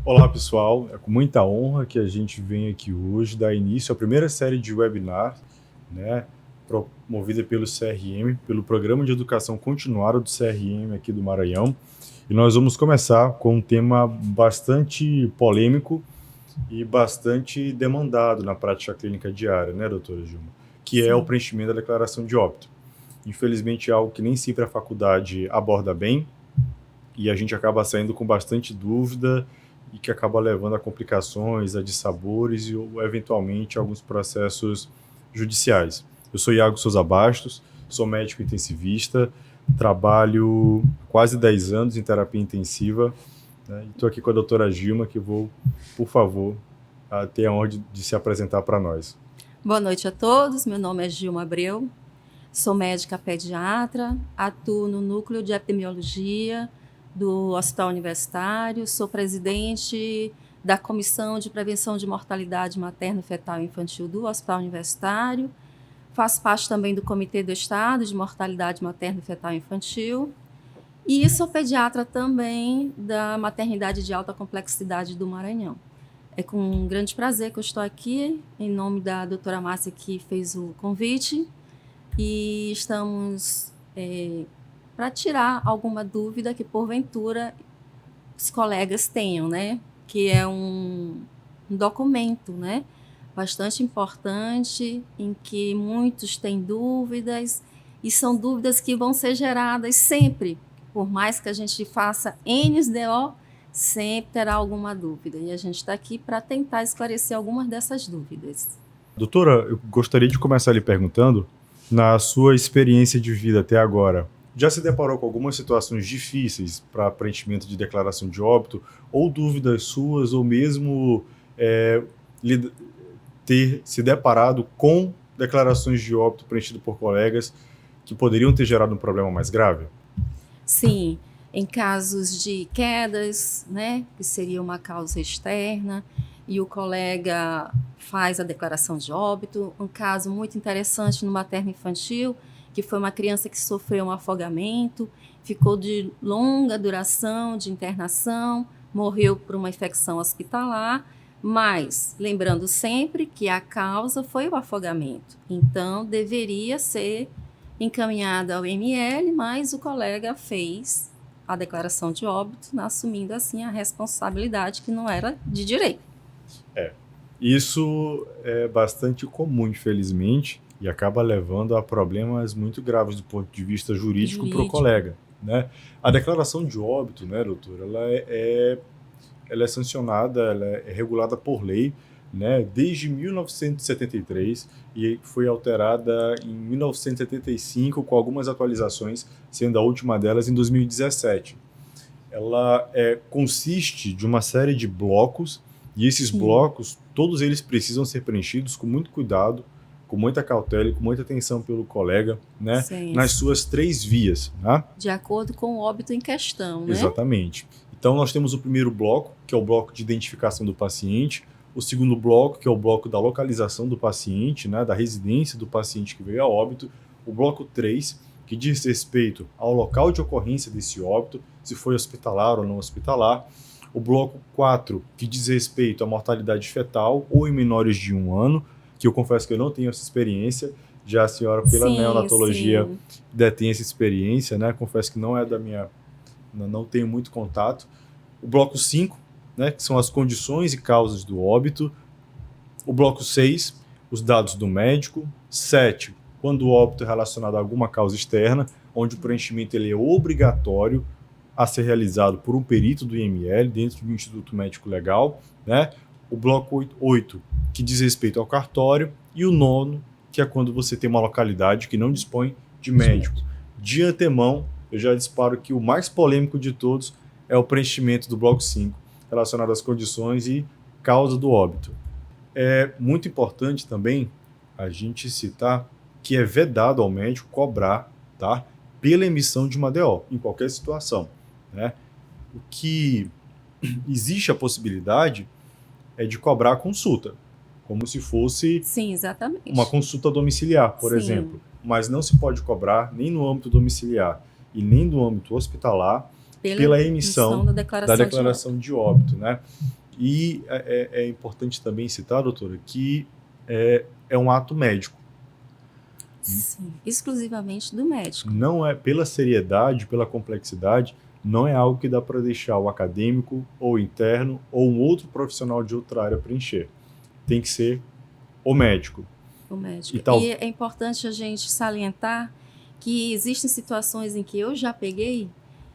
Olá, pessoal. É com muita honra que a gente vem aqui hoje dar início à primeira série de webinar, né, promovida pelo CRM, pelo Programa de Educação Continuada do CRM aqui do Maranhão. E nós vamos começar com um tema bastante polêmico e bastante demandado na prática clínica diária, né, doutora Gilma? Que é o preenchimento da declaração de óbito. Infelizmente é algo que nem sempre a faculdade aborda bem e a gente acaba saindo com bastante dúvida e que acaba levando a complicações, a dissabores e eventualmente alguns processos judiciais. Eu sou Iago Souza Bastos, sou médico intensivista, trabalho quase 10 anos em terapia intensiva, né, e estou aqui com a doutora Gilma, que vou, por favor, ter a honra de se apresentar para nós. Boa noite a todos, meu nome é Gilma Abreu, sou médica pediatra, atuo no Núcleo de Epidemiologia do Hospital Universitário, sou presidente da Comissão de Prevenção de Mortalidade Materno-Fetal e Infantil do Hospital Universitário, faço parte também do Comitê do Estado de Mortalidade Materno-Fetal e Infantil e sou pediatra também da Maternidade de Alta Complexidade do Maranhão. É com um grande prazer que eu estou aqui, em nome da doutora Márcia, que fez o convite, e estamos para tirar alguma dúvida que, porventura, os colegas tenham, né? Que é um documento, né? Bastante importante, em que muitos têm dúvidas, e são dúvidas que vão ser geradas sempre, por mais que a gente faça NSDO, sempre terá alguma dúvida, e a gente está aqui para tentar esclarecer algumas dessas dúvidas. Doutora, eu gostaria de começar lhe perguntando, na sua experiência de vida até agora, já se deparou com algumas situações difíceis para preenchimento de declaração de óbito, ou dúvidas suas, ou mesmo ter se deparado com declarações de óbito preenchidas por colegas que poderiam ter gerado um problema mais grave? Sim, em casos de quedas, né, que seria uma causa externa, e o colega faz a declaração de óbito. Um caso muito interessante no materno-infantil, que foi uma criança que sofreu um afogamento, ficou de longa duração de internação, morreu por uma infecção hospitalar, mas lembrando sempre que a causa foi o afogamento, então deveria ser encaminhada ao ML, mas o colega fez a declaração de óbito, assumindo assim a responsabilidade que não era de direito. Isso é bastante comum, infelizmente, e acaba levando a problemas muito graves do ponto de vista jurídico para o colega, né? A declaração de óbito, né, doutora, ela é sancionada, ela é regulada por lei, né, desde 1973 e foi alterada em 1975 com algumas atualizações, sendo a última delas em 2017. Ela consiste de uma série de blocos, e esses blocos, todos eles precisam ser preenchidos com muito cuidado, com muita cautela e com muita atenção pelo colega, né, nas suas 3 vias. Né? De acordo com o óbito em questão, né? Exatamente. Então, nós temos o primeiro bloco, que é o bloco de identificação do paciente, o segundo bloco, que é o bloco da localização do paciente, né, da residência do paciente que veio a óbito, o bloco 3, que diz respeito ao local de ocorrência desse óbito, se foi hospitalar ou não hospitalar, o bloco 4, que diz respeito à mortalidade fetal ou em menores de 1 ano, que eu confesso que eu não tenho essa experiência, já a senhora, pela neonatologia, detém essa experiência, né? Confesso que não é da minha... não tenho muito contato. O bloco 5, né, que são as condições e causas do óbito. O bloco 6, os dados do médico. 7, quando o óbito é relacionado a alguma causa externa, onde o preenchimento ele é obrigatório a ser realizado por um perito do IML, dentro do Instituto Médico Legal, né? O bloco 8, que diz respeito ao cartório, e o 9, que é quando você tem uma localidade que não dispõe de médico. De antemão, eu já disparo que o mais polêmico de todos é o preenchimento do bloco 5, relacionado às condições e causa do óbito. É muito importante também a gente citar que é vedado ao médico cobrar, tá, pela emissão de uma DO, em qualquer situação. Né? O que existe a possibilidade é de cobrar a consulta, como se fosse uma consulta domiciliar, por exemplo. Mas não se pode cobrar nem no âmbito domiciliar e nem no âmbito hospitalar pela emissão da declaração de óbito. Né? E é importante também citar, doutora, que é um ato médico. Sim, exclusivamente do médico. Não é, pela seriedade, pela complexidade, não é algo que dá para deixar o acadêmico, ou o interno, ou um outro profissional de outra área preencher. Tem que ser o médico. O médico. E é importante a gente salientar que existem situações em que eu já peguei,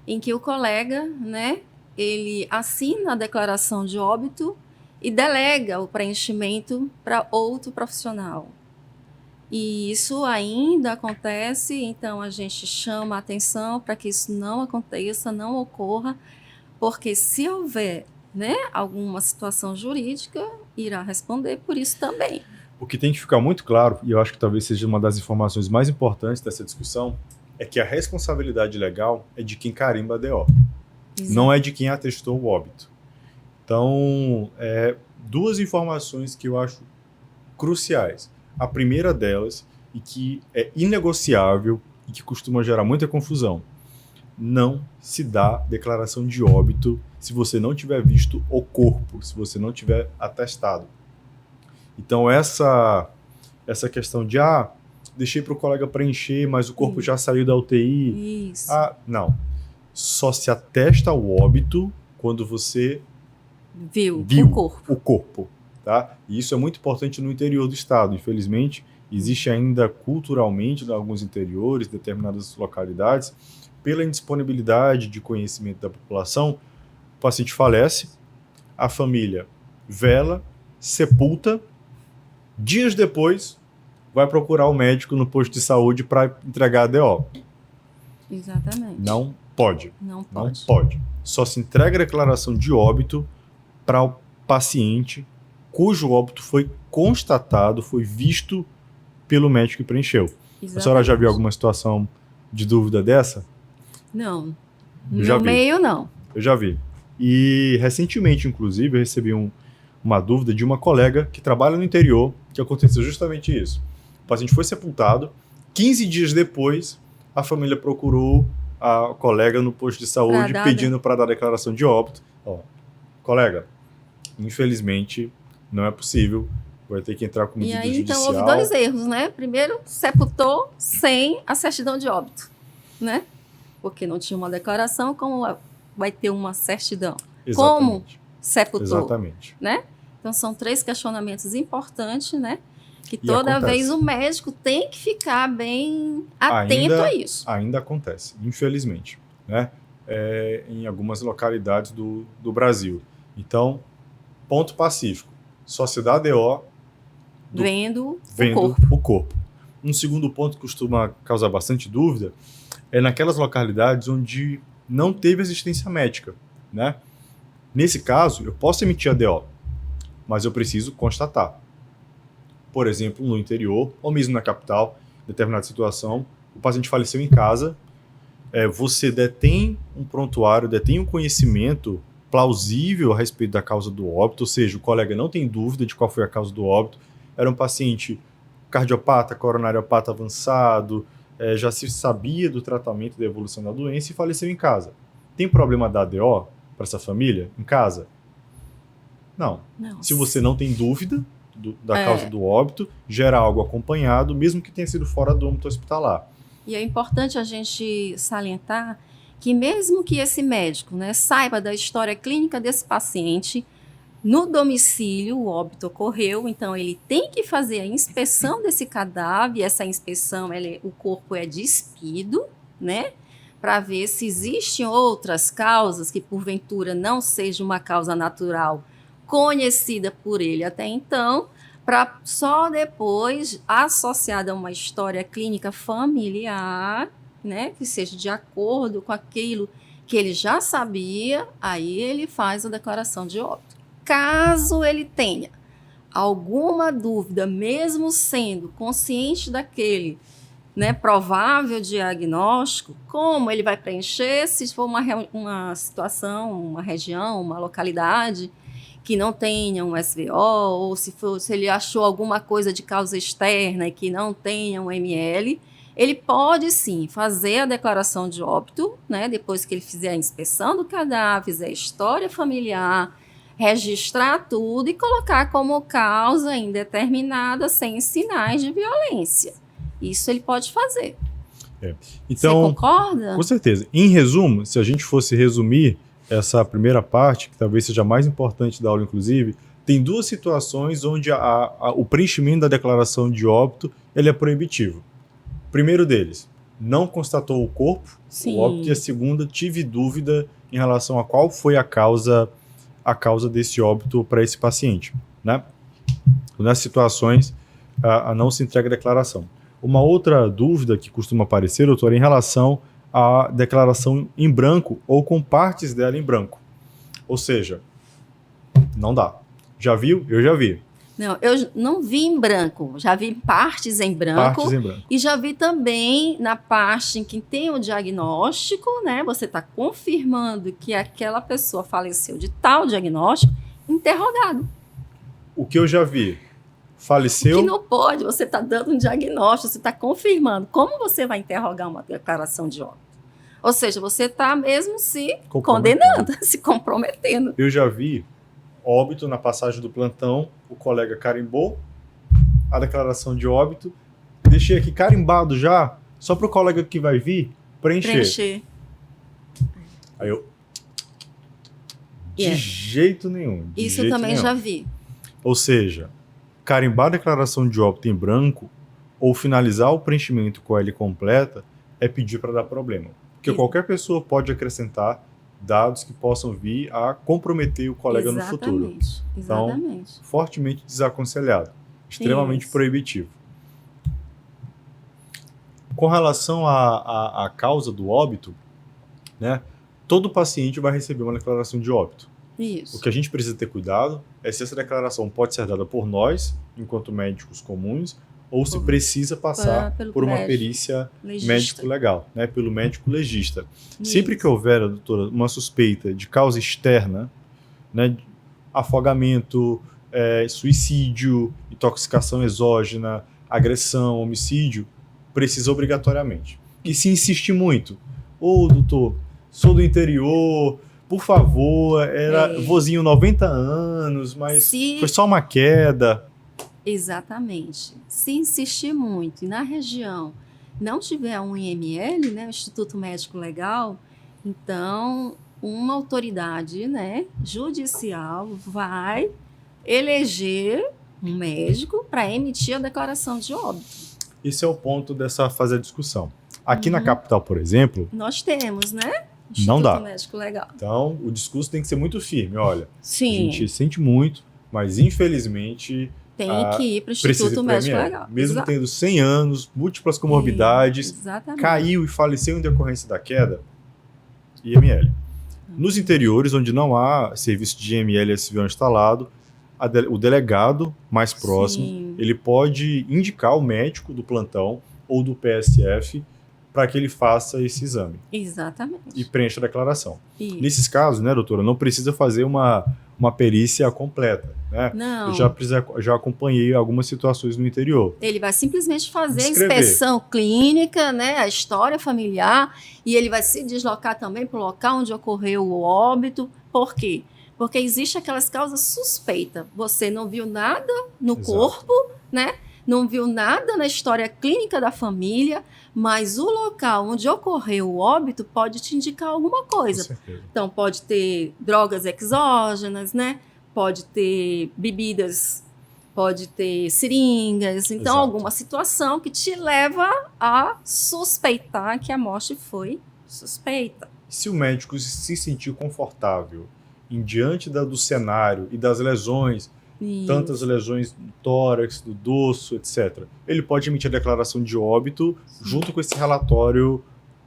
em que o colega, né, ele assina a declaração de óbito e delega o preenchimento para outro profissional. E isso ainda acontece, então a gente chama a atenção para que isso não aconteça, não ocorra, porque se houver, né, alguma situação jurídica, irá responder por isso também. O que tem que ficar muito claro, e eu acho que talvez seja uma das informações mais importantes dessa discussão, é que a responsabilidade legal é de quem carimba a DO. Exato. Não é de quem atestou o óbito. Então, duas informações que eu acho cruciais. A primeira delas, e que é inegociável e que costuma gerar muita confusão: não se dá declaração de óbito se você não tiver visto o corpo, se você não tiver atestado. Então, essa questão de, deixei para o colega preencher, mas o corpo já saiu da UTI. Isso. Não. Só se atesta o óbito quando você viu o corpo. Tá? E isso é muito importante no interior do estado. Infelizmente, existe ainda culturalmente, em alguns interiores, determinadas localidades, pela indisponibilidade de conhecimento da população, o paciente falece, a família vela, sepulta, dias depois vai procurar o médico no posto de saúde para entregar a DO. Exatamente. Não pode. Não pode. Não pode. Só se entrega a declaração de óbito para o paciente cujo óbito foi constatado, foi visto pelo médico que preencheu. Exatamente. A senhora já viu alguma situação de dúvida dessa? Não. No meio, não. Eu já vi. E recentemente, inclusive, eu recebi uma dúvida de uma colega que trabalha no interior, que aconteceu justamente isso. O paciente foi sepultado, 15 dias depois, a família procurou a colega no posto de saúde pedindo para dar declaração de óbito. Colega, infelizmente, não é possível, vai ter que entrar com medida judicial. Então houve dois erros, né? Primeiro, sepultou sem a certidão de óbito, né? Porque não tinha uma declaração, como vai ter uma certidão? Exatamente. Como sepultou? Exatamente. Né? Então são 3 questionamentos importantes, né? Que toda vez o médico tem que ficar bem atento a isso. Ainda acontece, infelizmente, né? Em algumas localidades do Brasil. Então, ponto pacífico. Só se dá DO vendo o corpo. Um segundo ponto que costuma causar bastante dúvida é naquelas localidades onde não teve assistência médica, né? Nesse caso, eu posso emitir a DO, mas eu preciso constatar. Por exemplo, no interior, ou mesmo na capital, em determinada situação, o paciente faleceu em casa, você detém um prontuário, detém um conhecimento plausível a respeito da causa do óbito, ou seja, o colega não tem dúvida de qual foi a causa do óbito, era um paciente cardiopata, coronariopata avançado, já se sabia do tratamento da evolução da doença e faleceu em casa. Tem problema da ADO para essa família em casa? Não. Se você não tem dúvida da causa do óbito, gera algo acompanhado, mesmo que tenha sido fora do âmbito hospitalar. E é importante a gente salientar que mesmo que esse médico, né, saiba da história clínica desse paciente, no domicílio o óbito ocorreu, então ele tem que fazer a inspeção desse cadáver, e essa inspeção, o corpo é despido, né, para ver se existem outras causas que porventura não seja uma causa natural conhecida por ele até então, para só depois, associada a uma história clínica familiar, né, que seja de acordo com aquilo que ele já sabia, aí ele faz a declaração de óbito. Caso ele tenha alguma dúvida, mesmo sendo consciente daquele, né, provável diagnóstico, como ele vai preencher se for uma situação, uma região, uma localidade que não tenha um SVO, ou se ele achou alguma coisa de causa externa e que não tenha um ML, ele pode sim fazer a declaração de óbito, né, depois que ele fizer a inspeção do cadáver, fizer a história familiar, registrar tudo e colocar como causa indeterminada sem sinais de violência. Isso ele pode fazer. Então, você concorda? Com certeza. Em resumo, se a gente fosse resumir essa primeira parte, que talvez seja a mais importante da aula, inclusive, tem duas situações onde o preenchimento da declaração de óbito ele é proibitivo. O primeiro deles, não constatou o corpo, Sim. o óbito, e a segunda, tive dúvida em relação a qual foi a causa desse óbito para esse paciente, né? Nessas situações, a não se entrega a declaração. Uma outra dúvida que costuma aparecer, doutor, é em relação à declaração em branco ou com partes dela em branco. Ou seja, não dá. Já viu? Eu já vi. Não, eu não vi em branco, já vi partes em branco. Partes em branco. E já vi também na parte em que tem o diagnóstico, né? Você está confirmando que aquela pessoa faleceu de tal diagnóstico, interrogado. O que eu já vi, faleceu... O que não pode, você está dando um diagnóstico, você está confirmando. Como você vai interrogar uma declaração de óbito? Ou seja, você está mesmo se condenando, se comprometendo. Eu já vi óbito na passagem do plantão, o colega carimbou a declaração de óbito, deixei aqui carimbado já, só para o colega que vai vir preencher. Aí eu... De jeito nenhum. Isso eu também já vi. Ou seja, carimbar a declaração de óbito em branco ou finalizar o preenchimento com a L completa é pedir para dar problema. Porque qualquer pessoa pode acrescentar dados que possam vir a comprometer o colega no futuro. Exatamente. Então, fortemente desaconselhado, extremamente proibitivo. Com relação à causa do óbito, né, todo paciente vai receber uma declaração de óbito. Isso. O que a gente precisa ter cuidado é se essa declaração pode ser dada por nós, enquanto médicos comuns, ou se precisa passar por uma perícia médico-legal, né, pelo médico legista. Isso. Sempre que houver, doutora, uma suspeita de causa externa, né, afogamento, suicídio, intoxicação exógena, agressão, homicídio, precisa obrigatoriamente. E se insistir muito, doutor, sou do interior, por favor, era vozinho 90 anos, mas foi só uma queda. Exatamente. Se insistir muito e na região não tiver um IML, né, o Instituto Médico Legal, então uma autoridade, né, judicial vai eleger um médico para emitir a declaração de óbito. Esse é o ponto dessa fazer a discussão. Aqui na capital, por exemplo... Nós temos, né? Instituto não dá. Médico Legal. Então, o discurso tem que ser muito firme. Olha, sim, a gente sente muito, mas infelizmente... Tem que ir para o Instituto Médico Legal. Mesmo tendo 100 anos, múltiplas comorbidades, caiu e faleceu em decorrência da queda, IML. Nos interiores, onde não há serviço de IML SVO instalado, o delegado mais próximo, ele pode indicar o médico do plantão ou do PSF para que ele faça esse exame. Exatamente. E preencha a declaração. Isso. Nesses casos, né, doutora, não precisa fazer uma perícia completa, né? Não. Eu já acompanhei algumas situações no interior. Ele vai simplesmente fazer a inspeção clínica, né, a história familiar, e ele vai se deslocar também para o local onde ocorreu o óbito. Por quê? Porque existe aquelas causas suspeitas. Você não viu nada no corpo, né? Não viu nada na história clínica da família, mas o local onde ocorreu o óbito pode te indicar alguma coisa. Com certeza. Então, pode ter drogas exógenas, né? Pode ter bebidas, pode ter seringas. Então, alguma situação que te leva a suspeitar que a morte foi suspeita. Se o médico se sentir confortável em diante do cenário e das lesões, tantas lesões do tórax, do dorso, etc., ele pode emitir a declaração de óbito junto com esse relatório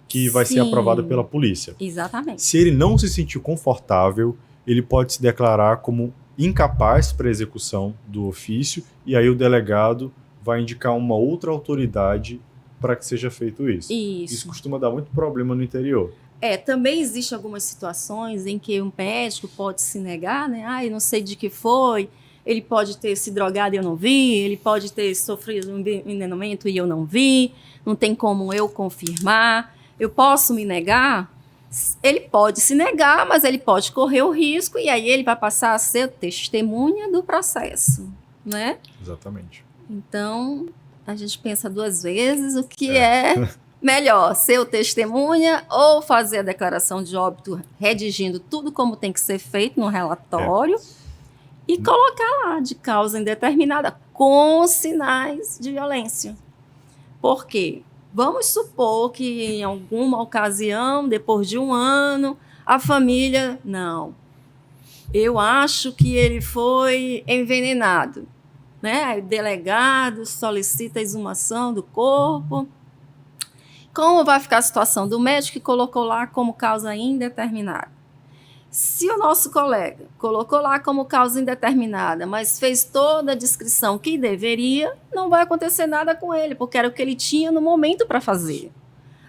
que vai ser aprovado pela polícia. Exatamente. Se ele não se sentir confortável, ele pode se declarar como incapaz para execução do ofício e aí o delegado vai indicar uma outra autoridade para que seja feito isso. Isso costuma dar muito problema no interior. Também existem algumas situações em que um médico pode se negar, né? Eu não sei de que foi, ele pode ter se drogado e eu não vi, ele pode ter sofrido um envenenamento e eu não vi, não tem como eu confirmar. Eu posso me negar? Ele pode se negar, mas ele pode correr o risco e aí ele vai passar a ser testemunha do processo, né? Exatamente. Então, a gente pensa duas vezes o que é melhor, ser o testemunha ou fazer a declaração de óbito redigindo tudo como tem que ser feito no relatório e colocar lá de causa indeterminada com sinais de violência. Por quê? Vamos supor que em alguma ocasião, depois de um ano, a família... Não, eu acho que ele foi envenenado. Né? O delegado solicita a exumação do corpo. Como vai ficar a situação do médico que colocou lá como causa indeterminada? Se o nosso colega colocou lá como causa indeterminada, mas fez toda a descrição que deveria, não vai acontecer nada com ele, porque era o que ele tinha no momento para fazer.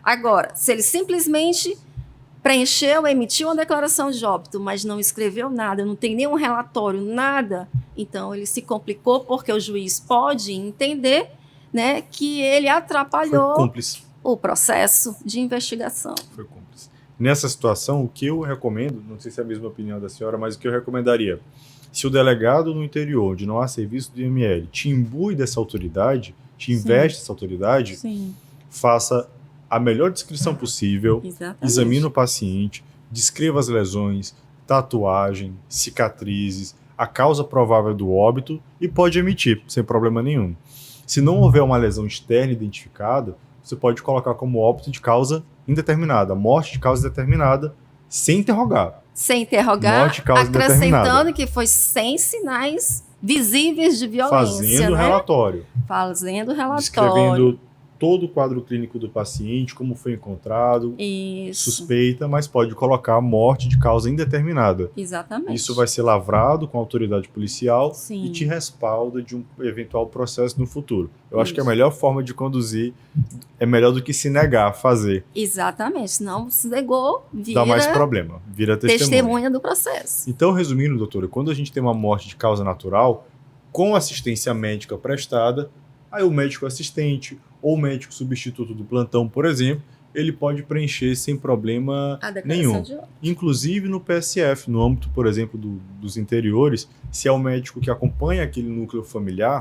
Agora, se ele simplesmente preencheu, emitiu uma declaração de óbito, mas não escreveu nada, não tem nenhum relatório, nada, então ele se complicou porque o juiz pode entender, né, que ele atrapalhou o processo de investigação. Foi cúmplice. Nessa situação, o que eu recomendo, não sei se é a mesma opinião da senhora, mas o que eu recomendaria, se o delegado no interior, onde não há serviço do IML, te imbui dessa autoridade, te investe dessa autoridade, faça a melhor descrição possível, examine o paciente, descreva as lesões, tatuagem, cicatrizes, a causa provável do óbito e pode emitir, sem problema nenhum. Se não houver uma lesão externa identificada, você pode colocar como óbito de causa indeterminada, morte de causa indeterminada, sem interrogar. Sem interrogar, morte de causa acrescentando que foi sem sinais visíveis de violência. Fazendo relatório. Fazendo relatório. Descrevendo todo o quadro clínico do paciente, como foi encontrado, suspeita, mas pode colocar morte de causa indeterminada. Exatamente. Isso vai ser lavrado com a autoridade policial e te respalda de um eventual processo no futuro. Eu acho que a melhor forma de conduzir é melhor do que se negar a fazer. Exatamente, senão se negou, vira... Dá mais problema, vira testemunha do processo. Então, resumindo, doutora, quando a gente tem uma morte de causa natural, com assistência médica prestada, aí o médico assistente ou o médico substituto do plantão, por exemplo, ele pode preencher sem problema nenhum. Inclusive no PSF, no âmbito, por exemplo, dos interiores, se é o médico que acompanha aquele núcleo familiar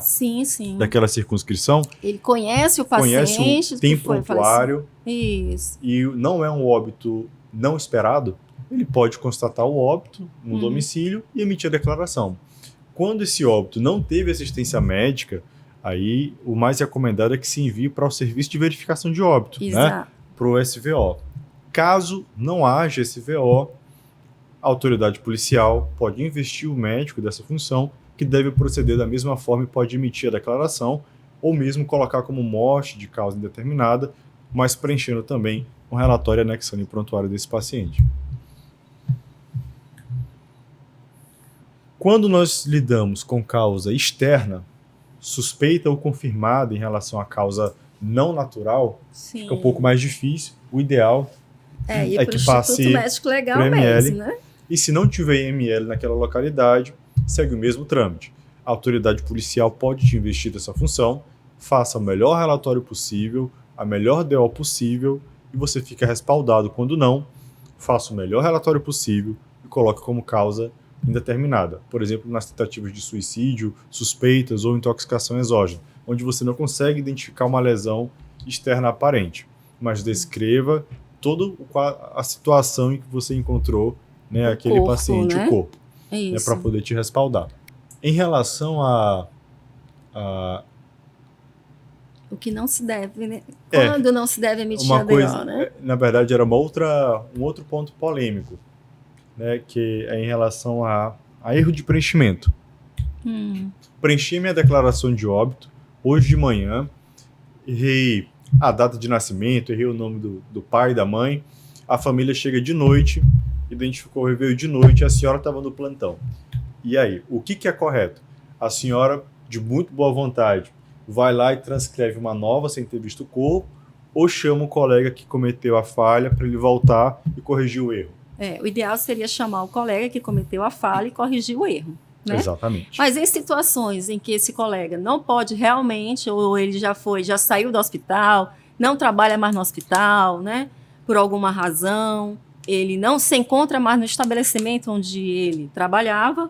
daquela circunscrição, ele conhece o paciente, tem prontuário, isso. E não é um óbito não esperado, ele pode constatar o óbito no domicílio e emitir a declaração. Quando esse óbito não teve assistência médica, aí o mais recomendado é que se envie para o serviço de verificação de óbito, né? Para o SVO. Caso não haja SVO, a autoridade policial pode investir o médico dessa função, que deve proceder da mesma forma e pode emitir a declaração, ou mesmo colocar como morte de causa indeterminada, mas preenchendo também um relatório anexando em prontuário desse paciente. Quando nós lidamos com causa externa, suspeita ou confirmada em relação à causa não natural, fica um pouco mais difícil. O ideal é que passe médico legal mesmo, né? E se não tiver IML naquela localidade, segue o mesmo trâmite. A autoridade policial pode te investir dessa função, faça o melhor relatório possível, a melhor DO possível, e você fica respaldado. Quando não, faça o melhor relatório possível e coloque como causa indeterminada. Por exemplo, nas tentativas de suicídio, suspeitas ou intoxicação exógena, onde você não consegue identificar uma lesão externa aparente, mas descreva toda a situação em que você encontrou, né, aquele paciente, o corpo, né, para poder te respaldar. Em relação a o que não se deve, né? Quando não se deve emitir a DO, né? Na verdade, era um outro ponto polêmico, né, que é em relação a erro de preenchimento. Preenchi minha declaração de óbito hoje de manhã, errei a data de nascimento, errei o nome do pai e da mãe, a família chega de noite, identificou, veio de noite, a senhora estava no plantão. E aí, o que é correto? A senhora, de muito boa vontade, vai lá e transcreve uma nova sem ter visto o corpo, ou chama o colega que cometeu a falha para ele voltar e corrigir o erro? O ideal seria chamar o colega que cometeu a falha e corrigir o erro. Né? Exatamente. Mas em situações em que esse colega não pode realmente, ou ele já saiu do hospital, não trabalha mais no hospital, né? Por alguma razão, ele não se encontra mais no estabelecimento onde ele trabalhava,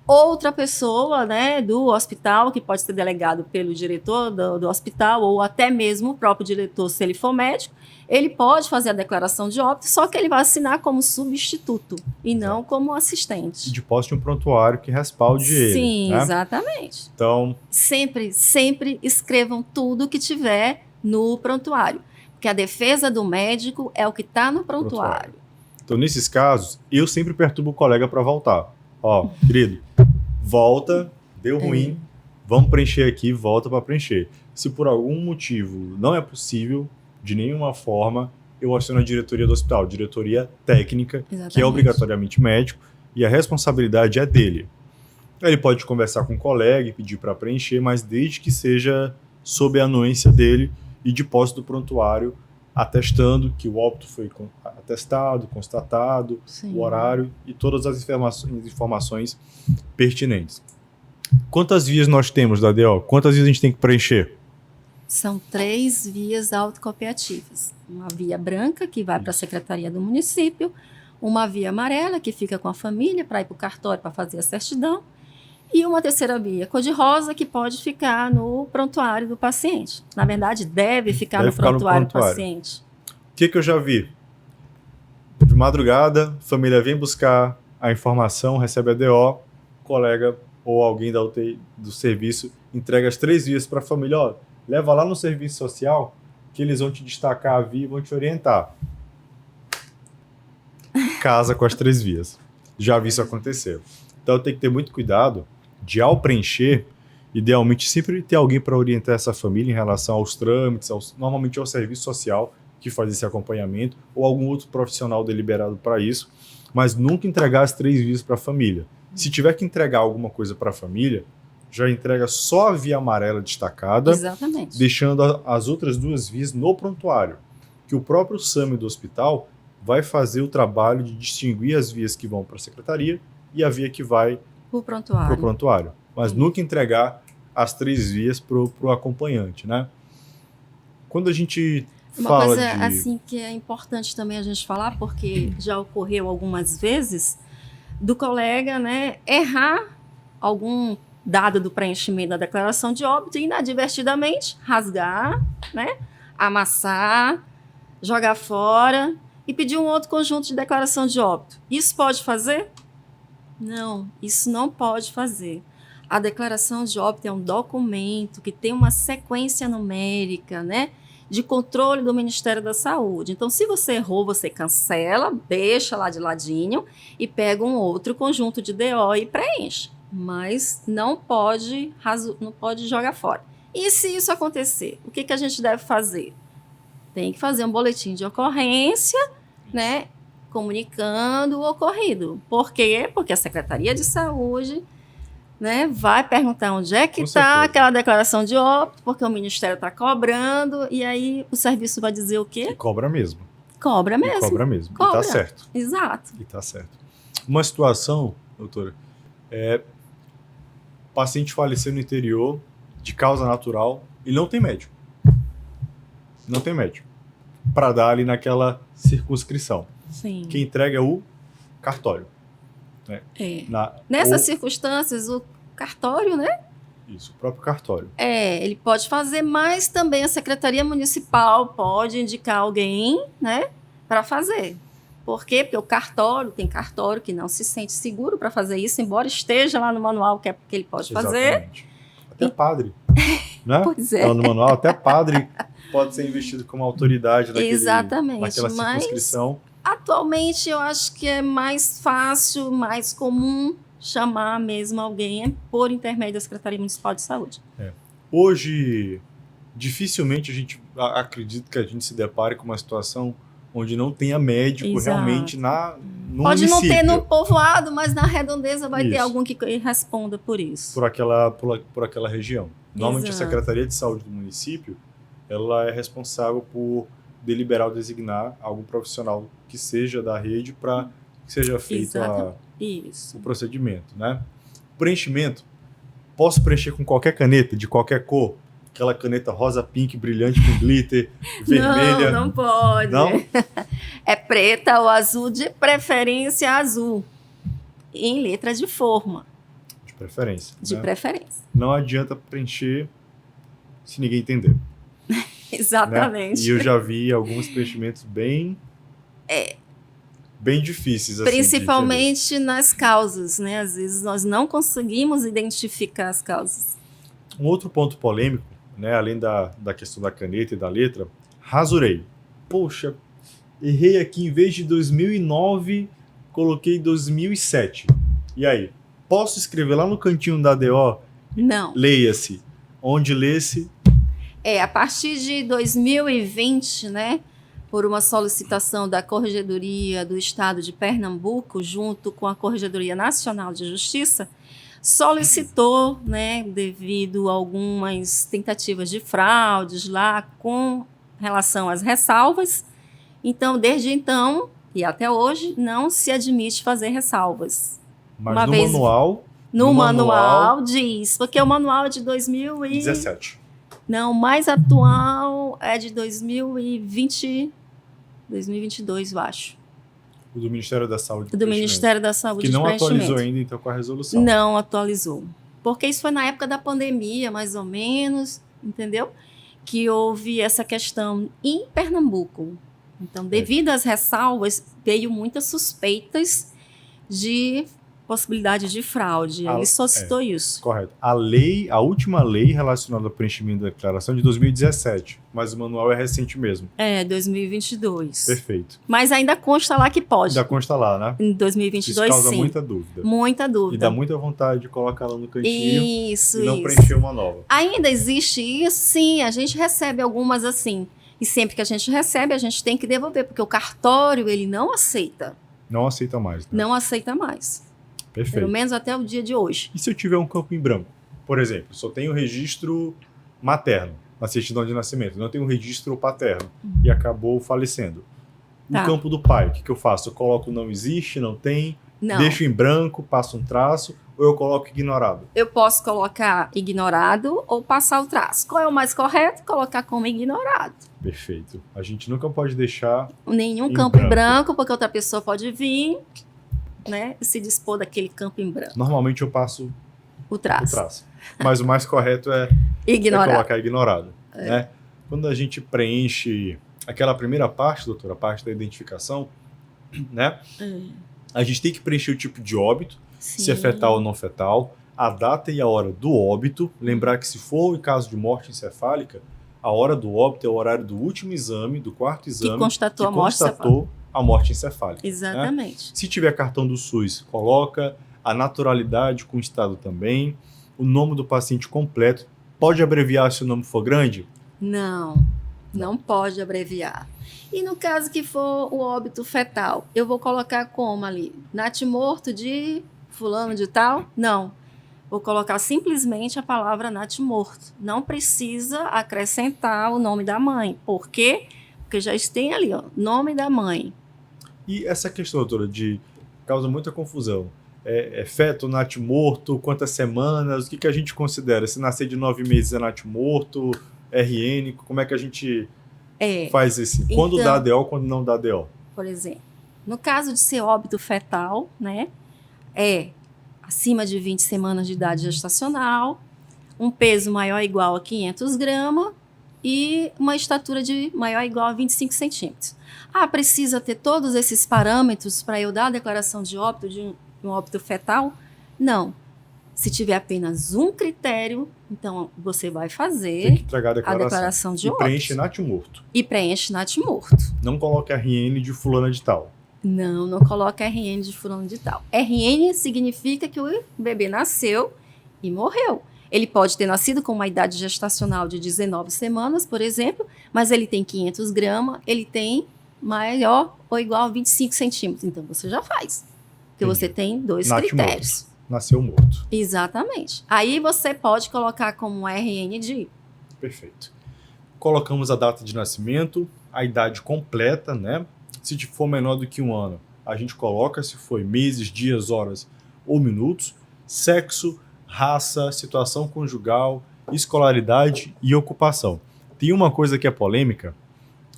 outra pessoa, né, do hospital, que pode ser delegado pelo diretor do hospital, ou até mesmo o próprio diretor, se ele for médico, ele pode fazer a declaração de óbito, só que ele vai assinar como substituto e não como assistente. De posse de um prontuário que respalde ele. Sim, né? Exatamente. Então, sempre escrevam tudo que tiver no prontuário, porque a defesa do médico é o que está no prontuário. Então, nesses casos, eu sempre perturbo o colega para voltar. Ó, querido, volta, deu ruim, vamos preencher aqui, volta para preencher. Se por algum motivo não é possível, de nenhuma forma, eu aciono a diretoria do hospital, diretoria técnica, Exatamente. que é obrigatoriamente médico, e a responsabilidade é dele. Ele pode conversar com o colega e pedir para preencher, mas desde que seja sob a anuência dele e de posse do prontuário, atestando que o óbito foi atestado, constatado, Sim. o horário e todas as informações pertinentes. Quantas vias nós temos da DO? Quantas vias a gente tem que preencher? São 3 vias autocopiativas. Uma via branca, que vai para a secretaria do município, uma via amarela, que fica com a família para ir para o cartório para fazer a certidão, e uma terceira via cor-de-rosa, que pode ficar no prontuário do paciente. Na verdade, deve ficar no prontuário do paciente. O que eu já vi? De madrugada, a família vem buscar a informação, recebe a DO, colega ou alguém da UTI do serviço entrega as 3 vias para a família. Ó, leva lá no serviço social que eles vão te destacar a via e vão te orientar. Casa com as 3 vias. Já vi isso acontecer. Então tem que ter muito cuidado de, ao preencher, idealmente sempre ter alguém para orientar essa família em relação aos trâmites, normalmente é o serviço social que faz esse acompanhamento, ou algum outro profissional deliberado para isso, mas nunca entregar as 3 vias para a família. Se tiver que entregar alguma coisa para a família, já entrega só a via amarela destacada, Exatamente. deixando as outras 2 vias no prontuário, que o próprio SAMI do hospital vai fazer o trabalho de distinguir as vias que vão para a secretaria e a via que vai para o prontuário. Mas nunca entregar as 3 vias para o acompanhante, né? Quando a gente Uma coisa assim que é importante também a gente falar, porque já ocorreu algumas vezes, do colega, né, errar algum dado do preenchimento da declaração de óbito e inadvertidamente rasgar, né, amassar, jogar fora e pedir um outro conjunto de declaração de óbito. Isso pode fazer? Não, isso não pode fazer. A declaração de óbito é um documento que tem uma sequência numérica, né, de controle do Ministério da Saúde. Então, se você errou, você cancela, deixa lá de ladinho e pega um outro conjunto de DO e preenche. Mas não pode jogar fora. E se isso acontecer, o que a gente deve fazer? Tem que fazer um boletim de ocorrência, né, comunicando o ocorrido. Por quê? Porque a Secretaria de Saúde, né, vai perguntar onde é que está aquela declaração de óbito, porque o Ministério está cobrando, e aí o serviço vai dizer o quê? E cobra mesmo. Cobra mesmo. Cobra mesmo. Cobra. E tá certo. Exato. E tá certo. Uma situação, doutora, paciente faleceu no interior de causa natural e não tem médico. Não tem médico para dar ali naquela circunscrição. Sim. Quem entrega é o cartório. Né? Nessas circunstâncias, o cartório, né? Isso, o próprio cartório. Ele pode fazer, mas também a Secretaria Municipal pode indicar alguém, né, para fazer. Por quê? Porque tem cartório que não se sente seguro para fazer isso, embora esteja lá no manual que ele pode fazer. Até padre. Né? Pois é. Lá no manual, até padre pode ser investido como autoridade naquela circunscrição. Atualmente, eu acho que é mais fácil, mais comum chamar mesmo alguém por intermédio da Secretaria Municipal de Saúde. Hoje, dificilmente a gente acredita que a gente se depare com uma situação onde não tenha médico realmente no Pode município. Não ter no povoado, mas na redondeza vai ter algum que responda por isso. Por aquela região. Normalmente a Secretaria de Saúde do município, ela é responsável por deliberar ou designar algum profissional que seja da rede para que seja feito o procedimento, né? Preenchimento. Posso preencher com qualquer caneta, de qualquer cor? Aquela caneta rosa, pink, brilhante, com glitter, vermelha? Não pode. Não? É preta ou azul, de preferência azul, em letra de forma. De preferência. De né? preferência. Não adianta preencher se ninguém entender. Exatamente. Né? E eu já vi alguns preenchimentos bem difíceis. Assim, principalmente nas causas, né? Às vezes nós não conseguimos identificar as causas. Um outro ponto polêmico, né, além da questão da caneta e da letra, rasurei. Poxa, errei aqui, em vez de 2009, coloquei 2007. E aí? Posso escrever lá no cantinho da DO? Não. Leia-se. Onde lê-se? A partir de 2020, né, por uma solicitação da Corregedoria do Estado de Pernambuco, junto com a Corregedoria Nacional de Justiça, solicitou, né, devido a algumas tentativas de fraudes lá com relação às ressalvas. Então, desde então e até hoje, não se admite fazer ressalvas. Mas Uma no vez manual... No manual diz, porque o manual é de 2017. Não, o mais atual é de 2022, eu acho. O do Ministério da Saúde. Do Ministério da Saúde. Que não atualizou ainda, então, com a resolução. Não atualizou. Porque isso foi na época da pandemia, mais ou menos, entendeu? Que houve essa questão em Pernambuco. Então, devido às ressalvas, veio muitas suspeitas de possibilidade de fraude. Ele solicitou isso. Correto. A última lei relacionada ao preenchimento da declaração é de 2017, mas o manual é recente mesmo. 2022. Perfeito. Mas ainda consta lá que pode. Ainda consta lá, né? Em 2022, isso causa sim. muita dúvida. Muita dúvida. E dá muita vontade de colocar lá no cantinho e não isso. preencher uma nova. Ainda existe isso? Sim, a gente recebe algumas assim. E sempre que a gente recebe, a gente tem que devolver, porque o cartório, ele não aceita. Não aceita mais, né? Não aceita mais. Perfeito. Pelo menos até o dia de hoje. E se eu tiver um campo em branco? Por exemplo, só tenho o registro materno na certidão de nascimento, não tenho o registro paterno e acabou falecendo. No campo do pai, o que eu faço? Eu coloco não existe, não tem, não. Deixo em branco, passo um traço, ou eu coloco ignorado? Eu posso colocar ignorado ou passar o traço. Qual é o mais correto? Colocar como ignorado. Perfeito. A gente nunca pode deixar nenhum campo em branco, porque outra pessoa pode vir, né, se dispor daquele campo em branco. Normalmente eu passo o traço. Mas o mais correto é colocar ignorado. Né? Quando a gente preenche aquela primeira parte, doutora, a parte da identificação, né? A gente tem que preencher o tipo de óbito, sim, se é fetal ou não fetal, a data e a hora do óbito. Lembrar que se for em caso de morte encefálica, a hora do óbito é o horário do último exame, do quarto exame, que constatou a morte encefálica. Exatamente. Né? Se tiver cartão do SUS, coloca a naturalidade com o estado também, o nome do paciente completo. Pode abreviar se o nome for grande? Não pode abreviar. E no caso que for o óbito fetal, eu vou colocar como ali? Natimorto de fulano de tal? Não. Vou colocar simplesmente a palavra natimorto. Não precisa acrescentar o nome da mãe. Por quê? Porque já tem ali, ó, nome da mãe. E essa questão, doutora, causa muita confusão. Feto, natimorto, quantas semanas, o que a gente considera? Se nascer de 9 meses é natimorto, RN, como é que a gente faz isso? Quando dá DO, quando não dá DO? Por exemplo, no caso de ser óbito fetal, né, acima de 20 semanas de idade gestacional, um peso maior ou igual a 500 gramas e uma estatura de maior ou igual a 25 centímetros. Precisa ter todos esses parâmetros para eu dar a declaração de óbito de um óbito fetal? Não. Se tiver apenas um critério, então você vai fazer tem que entregar a declaração de óbito. E preenche natimorto. Não coloque RN de fulana de tal. Não coloca RN de fulano de tal. RN significa que o bebê nasceu e morreu. Ele pode ter nascido com uma idade gestacional de 19 semanas, por exemplo, mas ele tem 500 gramas, ele tem maior ou igual a 25 centímetros. Então, você já faz. Porque você tem dois critérios. Nasceu morto. Exatamente. Aí você pode colocar como RN de... Perfeito. Colocamos a data de nascimento, a idade completa, né? Se for menor do que 1 ano, a gente coloca se foi meses, dias, horas ou minutos, sexo, raça, situação conjugal, escolaridade e ocupação. Tem uma coisa que é polêmica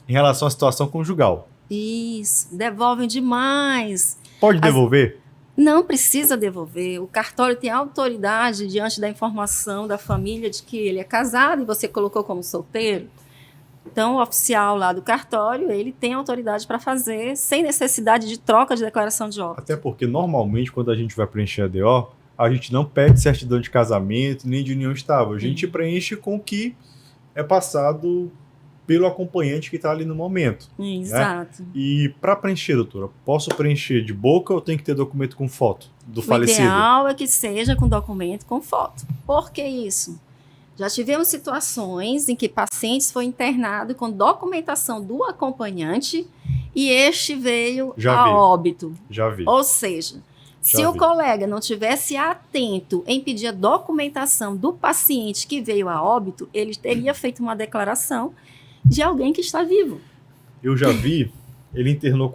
em relação à situação conjugal. Isso, devolvem demais. Pode devolver? Não precisa devolver. O cartório tem autoridade diante da informação da família de que ele é casado e você colocou como solteiro. Então, o oficial lá do cartório, ele tem autoridade para fazer sem necessidade de troca de declaração de óbito. Até porque, normalmente, quando a gente vai preencher a DO, a gente não pede certidão de casamento nem de união estável. A gente preenche com o que é passado pelo acompanhante que está ali no momento. Exato. Né? E para preencher, doutora, posso preencher de boca ou tem que ter documento com foto do falecido? O ideal é que seja com documento com foto. Por que isso? Já tivemos situações em que pacientes foram internados com documentação do acompanhante e este veio a óbito. Já vi. Ou seja, se o colega não tivesse atento em pedir a documentação do paciente que veio a óbito, ele teria feito uma declaração de alguém que está vivo. Eu já vi, ele internou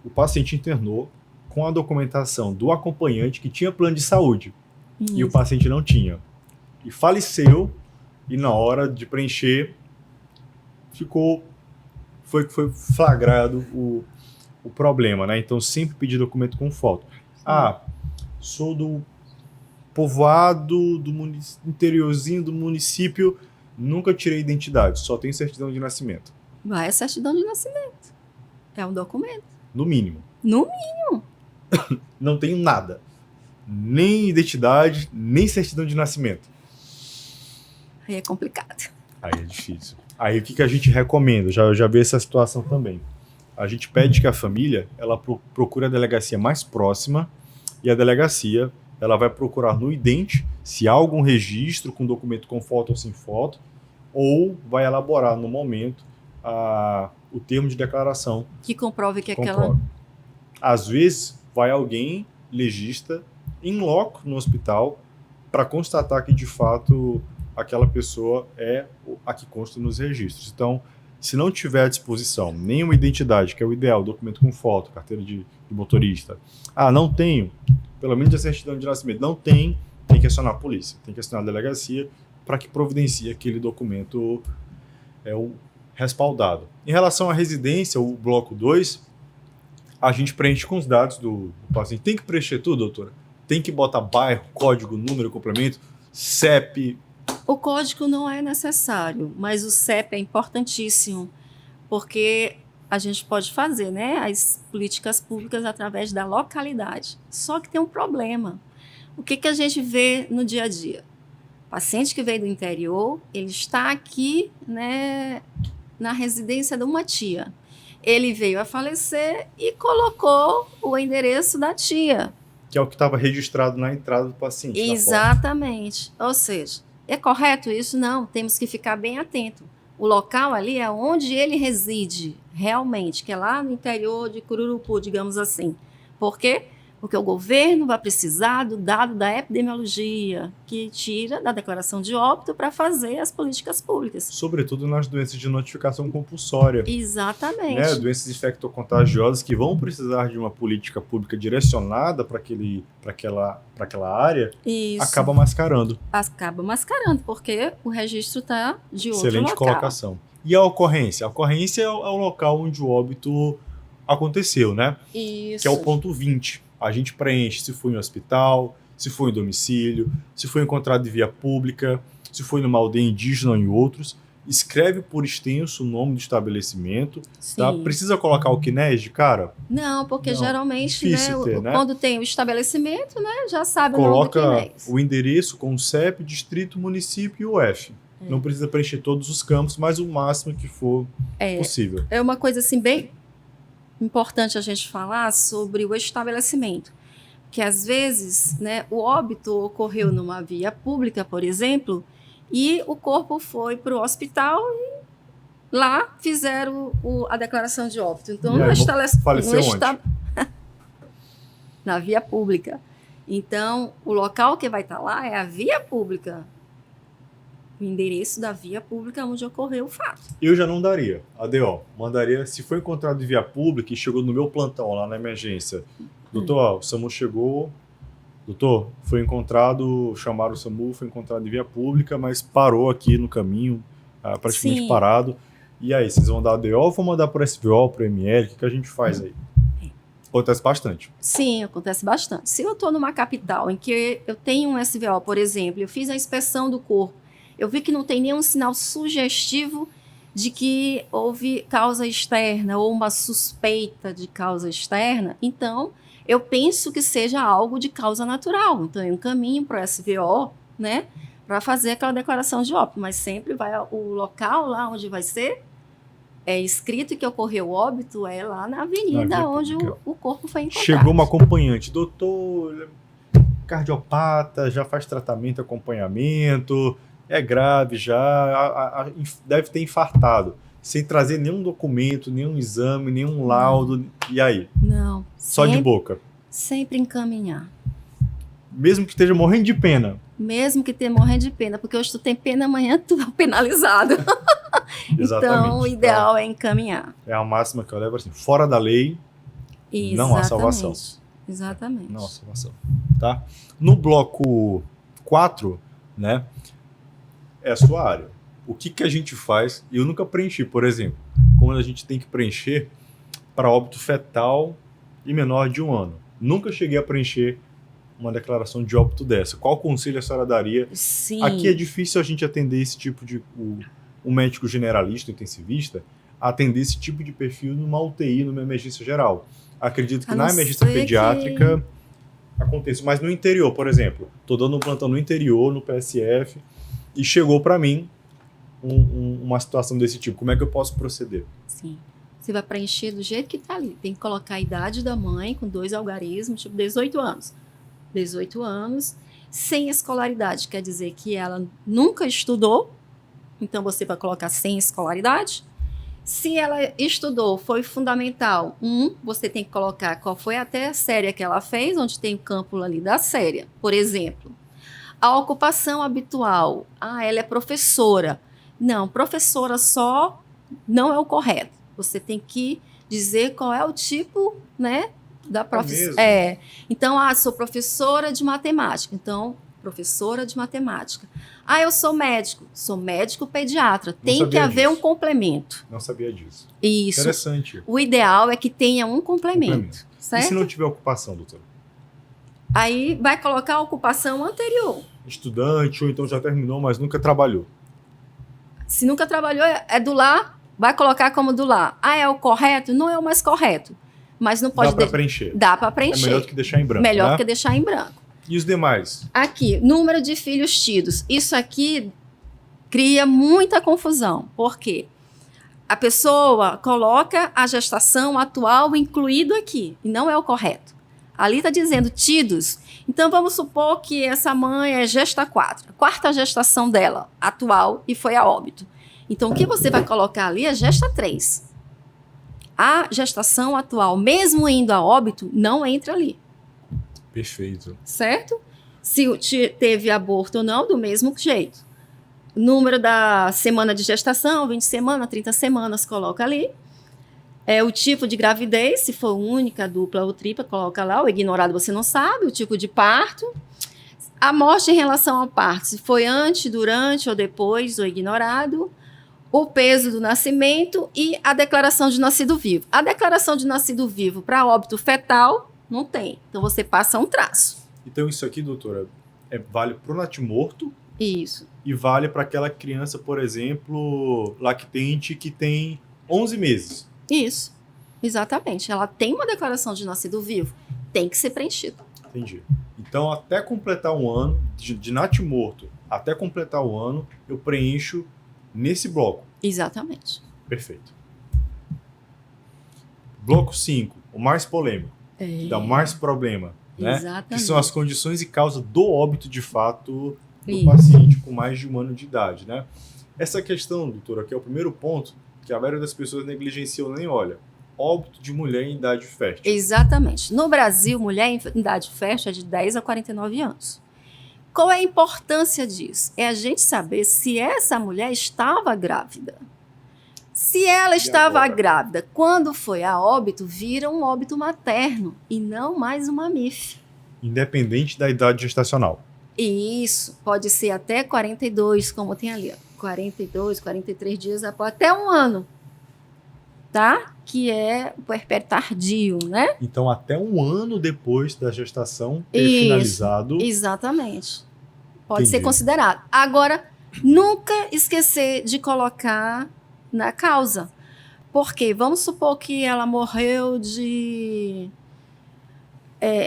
o paciente internou com a documentação do acompanhante que tinha plano de saúde. Isso. E o paciente não tinha. E faleceu, e na hora de preencher, foi flagrado o problema, né? Então, sempre pedir documento com foto. Sou do povoado, do interiorzinho do município, nunca tirei identidade, só tenho certidão de nascimento. Vai a certidão de nascimento. É um documento. No mínimo. No mínimo. Não tenho nada. Nem identidade, nem certidão de nascimento. Aí é complicado. Aí é difícil. Aí o que a gente recomenda? Já vi essa situação também. A gente pede que a família ela procure a delegacia mais próxima e a delegacia ela vai procurar no idente se há algum registro com documento com foto ou sem foto, ou vai elaborar no momento o termo de declaração. Que comprove que aquela... Às vezes vai alguém legista em loco no hospital para constatar que de fato aquela pessoa é a que consta nos registros. Então, se não tiver à disposição nenhuma identidade, que é o ideal, documento com foto, carteira de motorista, não tenho, pelo menos a certidão de nascimento, não tem que acionar a polícia, tem que acionar a delegacia para que providencie aquele documento respaldado. Em relação à residência, o bloco 2, a gente preenche com os dados do paciente. Tem que preencher tudo, doutora? Tem que botar bairro, código, número, complemento, CEP... O código não é necessário, mas o CEP é importantíssimo, porque a gente pode fazer, né, as políticas públicas através da localidade. Só que tem um problema. O que a gente vê no dia a dia? O paciente que veio do interior, ele está aqui, né, na residência de uma tia. Ele veio a falecer e colocou o endereço da tia. Que é o que estava registrado na entrada do paciente. Exatamente. Ou seja, é correto isso? Não, temos que ficar bem atento. O local ali é onde ele reside realmente, que é lá no interior de Cururupu, digamos assim. Por quê? Porque o governo vai precisar do dado da epidemiologia, que tira da declaração de óbito para fazer as políticas públicas. Sobretudo nas doenças de notificação compulsória. Exatamente. Né? Doenças infectocontagiosas que vão precisar de uma política pública direcionada para aquela área. Isso. Acaba mascarando. Acaba mascarando, porque o registro está de outro Excelente local. Colocação. E a ocorrência? A ocorrência é o local onde o óbito aconteceu, né? Isso. Que é o ponto 20. A gente preenche se foi em hospital, se foi em domicílio, se foi encontrado em via pública, se foi numa aldeia indígena ou em outros. Escreve por extenso o nome do estabelecimento. Tá? Precisa colocar o CNES de cara? Não, porque geralmente, né, quando tem o estabelecimento, né, já sabe coloca o nome do CNES. O endereço com o CEP, distrito, município e o F. Não precisa preencher todos os campos, mas o máximo que for possível. É uma coisa assim bem importante a gente falar sobre o estabelecimento, que às vezes, né, o óbito ocorreu numa via pública, por exemplo, e o corpo foi para o hospital e lá fizeram a declaração de óbito. Então, faleceu onde? Na via pública. Então, o local que vai estar lá é a via pública. O endereço da via pública onde ocorreu o fato. Eu já não daria a DO. Mandaria, se foi encontrado em via pública e chegou no meu plantão lá na emergência. Doutor, o SAMU chegou. Doutor, foi encontrado, chamaram o SAMU, foi encontrado em via pública, mas parou aqui no caminho, praticamente parado. E aí, vocês vão dar DO ou vão mandar para SVO, para ML? O que a gente faz aí? Acontece bastante. Sim, acontece bastante. Se eu estou numa capital em que eu tenho um SVO, por exemplo, eu fiz a inspeção do corpo, eu vi que não tem nenhum sinal sugestivo de que houve causa externa ou uma suspeita de causa externa, então eu penso que seja algo de causa natural. Então eu encaminho para o SVO, né, para fazer aquela declaração de óbito, mas sempre vai o local lá onde vai ser escrito que ocorreu o óbito é lá na avenida onde o corpo foi encontrado. Chegou uma acompanhante, doutor, cardiopata, já faz tratamento, acompanhamento, é grave já, deve ter infartado, sem trazer nenhum documento, nenhum exame, nenhum laudo, e aí? Não. Só de boca? Sempre encaminhar. Mesmo que esteja morrendo de pena? Mesmo que esteja morrendo de pena, porque hoje tu tem pena, amanhã tu é penalizado. Então, o ideal é encaminhar. É a máxima que eu levo assim, fora da lei, não há salvação. Exatamente. Não há salvação, tá? No bloco 4, né, é a sua área. O que a gente faz? Eu nunca preenchi, por exemplo, como a gente tem que preencher para óbito fetal e menor de 1 ano. Nunca cheguei a preencher uma declaração de óbito dessa. Qual conselho a senhora daria? Sim. Aqui é difícil a gente atender esse tipo de... um médico generalista, intensivista, atender esse tipo de perfil numa UTI, numa emergência geral. Acredito que na emergência pediátrica aconteça, mas no interior, por exemplo, estou dando um plantão no interior, no PSF, e chegou para mim uma situação desse tipo. Como é que eu posso proceder? Sim. Você vai preencher do jeito que está ali. Tem que colocar a idade da mãe com 2 algarismos, tipo 18 anos. 18 anos, sem escolaridade, quer dizer que ela nunca estudou. Então, você vai colocar sem escolaridade. Se ela estudou, foi fundamental. Você tem que colocar qual foi até a série que ela fez, onde tem o campo ali da série. Por exemplo, a ocupação habitual. Ela é professora. Não, professora só não é o correto. Você tem que dizer qual é o tipo, né, da profissão. Então, sou professora de matemática. Então, professora de matemática. Eu sou médico pediatra. Tem que haver um complemento. Não sabia disso. Isso. Interessante. O ideal é que tenha um complemento. Certo? E se não tiver ocupação, doutora? Aí vai colocar a ocupação anterior. Estudante, ou então já terminou, mas nunca trabalhou. Se nunca trabalhou, é do lar, vai colocar como do lar. É o correto? Não é o mais correto. Mas não pode... Dá para preencher. Dá para preencher. É melhor do que deixar em branco, Melhor né? do que deixar em branco. E os demais? Aqui, número de filhos tidos. Isso aqui cria muita confusão. Por quê? A pessoa coloca a gestação atual incluído aqui, e não é o correto. Ali está dizendo tidos. Então, vamos supor que essa mãe é gesta 4, a 4ª gestação dela, atual, e foi a óbito. Então, o que você vai colocar ali é gesta 3. A gestação atual, mesmo indo a óbito, não entra ali. Perfeito. Certo? Se teve aborto ou não, do mesmo jeito. Número da semana de gestação, 20 semanas, 30 semanas, coloca ali. O tipo de gravidez, se for única, dupla ou tripla, coloca lá. O ignorado você não sabe. O tipo de parto. A morte em relação ao parto, se foi antes, durante ou depois do ignorado. O peso do nascimento e a declaração de nascido vivo. A declaração de nascido vivo para óbito fetal, não tem. Então, você passa um traço. Então, isso aqui, doutora, vale para o natimorto? Isso. E vale para aquela criança, por exemplo, lactente, que tem 11 meses. Isso. Exatamente. Ela tem uma declaração de nascido vivo. Tem que ser preenchida. Entendi. Então, até completar 1 ano, de natimorto até completar 1 ano, eu preencho nesse bloco. Exatamente. Perfeito. Bloco 5, o mais polêmico. Que dá mais problema, né? Exatamente. Que são as condições e causa do óbito, de fato, do paciente com mais de 1 ano de idade, né? Essa questão, doutora, que é o primeiro ponto que a maioria das pessoas negligenciam, nem olha. Óbito de mulher em idade fértil. Exatamente. No Brasil, mulher em idade fértil é de 10 a 49 anos. Qual é a importância disso? É a gente saber se essa mulher estava grávida. Se ela estava grávida, quando foi a óbito, vira um óbito materno e não mais uma MIF. Independente da idade gestacional. Isso, pode ser até 42, como tem ali. 42, 43 dias após, até um ano, tá? Que é o puerpério tardio, né? Então, até um ano depois da gestação ter Isso, finalizado. Exatamente. Pode ser Entendi. considerado. Agora, nunca esquecer de colocar na causa. Porque vamos supor que ela morreu de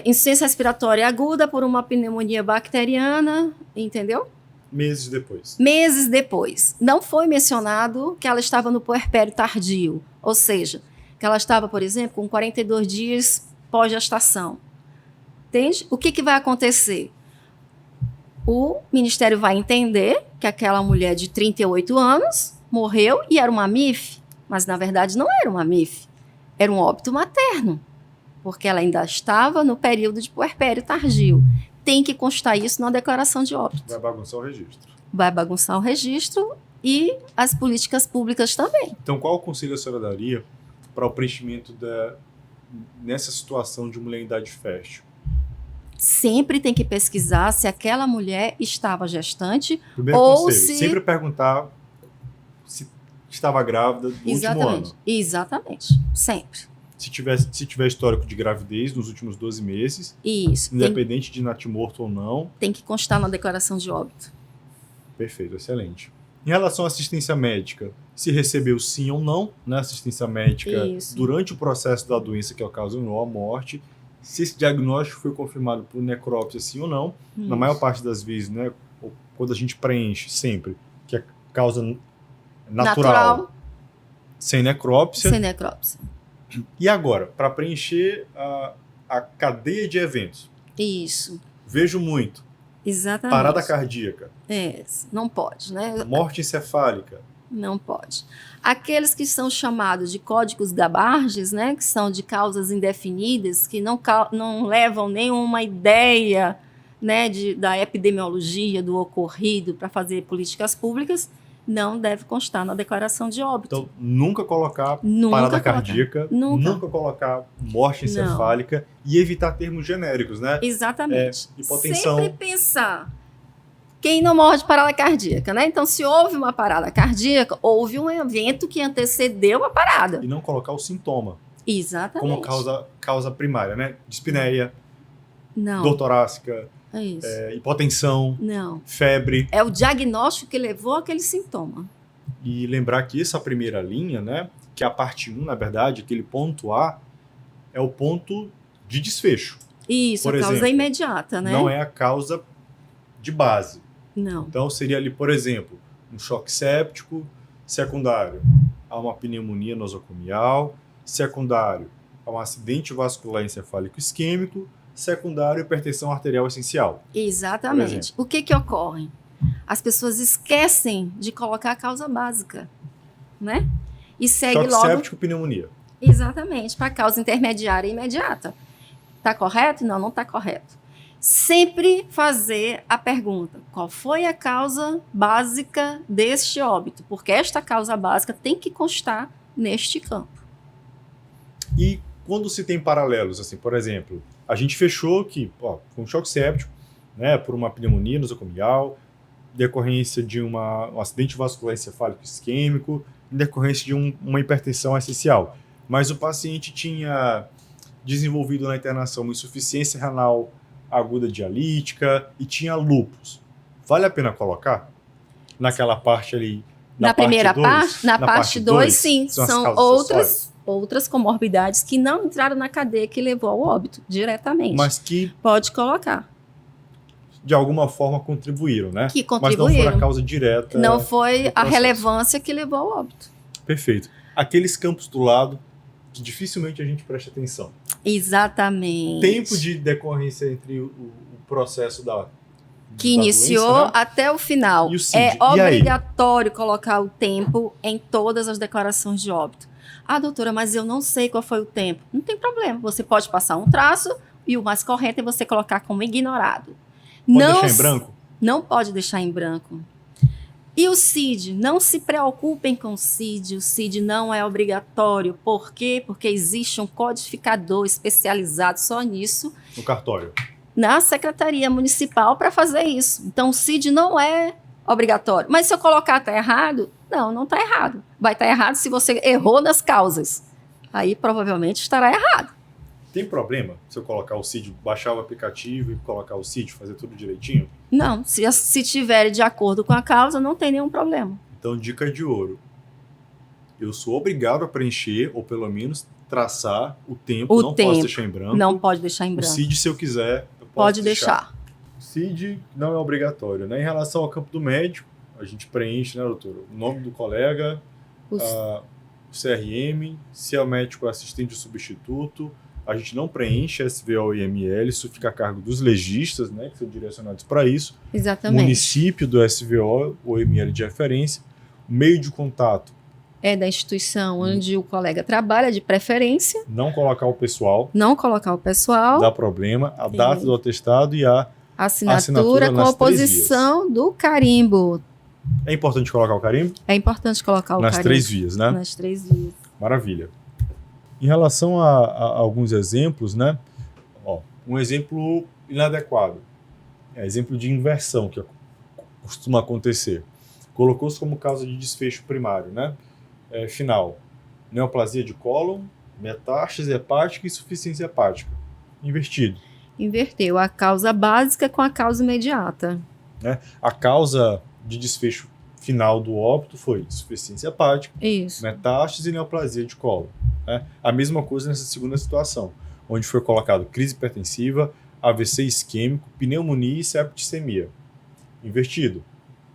insuficiência respiratória aguda por uma pneumonia bacteriana, entendeu? Meses depois. Meses depois. Não foi mencionado que ela estava no puerpério tardio, ou seja, que ela estava, por exemplo, com 42 dias pós-gestação. Entende? O que vai acontecer? O Ministério vai entender que aquela mulher de 38 anos morreu e era uma MIF, mas na verdade não era uma MIF, era um óbito materno, porque ela ainda estava no período de puerpério tardio. Tem que constar isso na declaração de óbito. Vai bagunçar o registro. Vai bagunçar o registro e as políticas públicas também. Então, qual o conselho a senhora daria para o preenchimento nessa situação de mulher em idade fértil? Sempre tem que pesquisar se aquela mulher estava gestante. Primeiro ou conselho, se... sempre perguntar se estava grávida no último ano. Exatamente, sempre. Se tiver histórico de gravidez nos últimos 12 meses, Isso. independente de natimorto ou não. Tem que constar na declaração de óbito. Perfeito, excelente. Em relação à assistência médica, se recebeu sim ou não, né, assistência médica Isso. durante o processo da doença que ocasionou a morte, se esse diagnóstico foi confirmado por necrópsia sim ou não, na maior parte das vezes, né, quando a gente preenche sempre que é causa natural. Sem necrópsia. Sem necrópsia. E agora, para preencher a cadeia de eventos? Isso. Vejo muito. Exatamente. Parada cardíaca. Não pode, né? Morte encefálica. Não pode. Aqueles que são chamados de códigos Gabarges, né, que são de causas indefinidas, que não levam nenhuma ideia, né, da epidemiologia, do ocorrido para fazer políticas públicas, não deve constar na declaração de óbito. Então, nunca colocar parada cardíaca, nunca colocar morte encefálica e evitar termos genéricos, né? Exatamente. Hipotensão. Sempre pensar quem não morre de parada cardíaca, né? Então, se houve uma parada cardíaca, houve um evento que antecedeu a parada. E não colocar o sintoma. Exatamente. Como causa primária, né? Dispneia, não. dor torácica, hipotensão, não. febre. É o diagnóstico que levou aquele sintoma. E lembrar que essa primeira linha, né? Que é a parte 1, na verdade, aquele ponto A, é o ponto de desfecho. Isso, por a causa exemplo, imediata, né? Não é a causa de base. Não. Então, seria ali, por exemplo, um choque séptico secundário a uma pneumonia nosocomial, secundário a um acidente vascular encefálico isquêmico, secundário a hipertensão arterial essencial. Exatamente. O que ocorre? As pessoas esquecem de colocar a causa básica, né? E segue choque logo... séptico, pneumonia. Exatamente, para a causa intermediária e imediata. Está correto? Não está correto. Sempre fazer a pergunta: qual foi a causa básica deste óbito? Porque esta causa básica tem que constar neste campo. E quando se tem paralelos, assim, por exemplo, a gente fechou que foi um choque séptico, né, por uma pneumonia nosocomial, decorrência de um acidente vascular encefálico isquêmico, decorrência de uma hipertensão essencial. Mas o paciente tinha desenvolvido na internação uma insuficiência renal aguda dialítica e tinha lúpus. Vale a pena colocar naquela parte ali? Na primeira parte? Na parte 2, sim. São outras comorbidades que não entraram na cadeia que levou ao óbito diretamente. Mas que... Pode colocar. De alguma forma contribuíram, né? Que contribuíram. Mas não foi a causa direta. Não foi a relevância que levou ao óbito. Perfeito. Aqueles campos do lado que dificilmente a gente presta atenção. Exatamente. Tempo de decorrência entre o processo que iniciou doença, né? Até o final. E o CID. É obrigatório colocar o tempo em todas as declarações de óbito. Ah, doutora, mas eu não sei qual foi o tempo. Não tem problema. Você pode passar um traço e o mais correto é você colocar como ignorado. Pode deixar em branco? Não pode deixar em branco. E o CID? Não se preocupem com o CID. O CID não é obrigatório. Por quê? Porque existe um codificador especializado só nisso. No cartório. Na Secretaria Municipal para fazer isso. Então, o CID não é obrigatório. Mas se eu colocar está errado? Não, não está errado. Vai estar errado se você errou nas causas. Aí provavelmente estará errado. Tem problema se eu colocar o CID, baixar o aplicativo e colocar o CID, fazer tudo direitinho? Não, se tiver de acordo com a causa, não tem nenhum problema. Então, dica de ouro. Eu sou obrigado a preencher, ou pelo menos traçar o tempo. Não posso deixar em branco. Não pode deixar em branco. O CID, se eu quiser, eu posso pode deixar. O CID não é obrigatório, né? Em relação ao campo do médico, a gente preenche, né, doutor? O nome do colega, o CRM, se é o médico assistente ou substituto. A gente não preenche SVO e ML, isso fica a cargo dos legistas, né, que são direcionados para isso. Exatamente. Município do SVO ou ML de referência. O meio de contato. É da instituição onde o colega trabalha, de preferência. Não colocar o pessoal. Não colocar o pessoal. Dá problema. A data do atestado e a assinatura com a oposição do carimbo. É importante colocar o carimbo? É importante colocar o carimbo. Nas 3 vias, né? Nas 3 vias. Maravilha. Em relação a alguns exemplos, né? Ó, um exemplo inadequado. É exemplo de inversão que costuma acontecer. Colocou-se como causa de desfecho primário, né? Final. Neoplasia de cólon, metástase hepática e insuficiência hepática. Invertido. Inverteu a causa básica com a causa imediata. Né? A causa de desfecho final do óbito foi insuficiência hepática, metástase e neoplasia de cólon. Né? A mesma coisa nessa segunda situação, onde foi colocado crise hipertensiva, AVC isquêmico, pneumonia e septicemia. Invertido.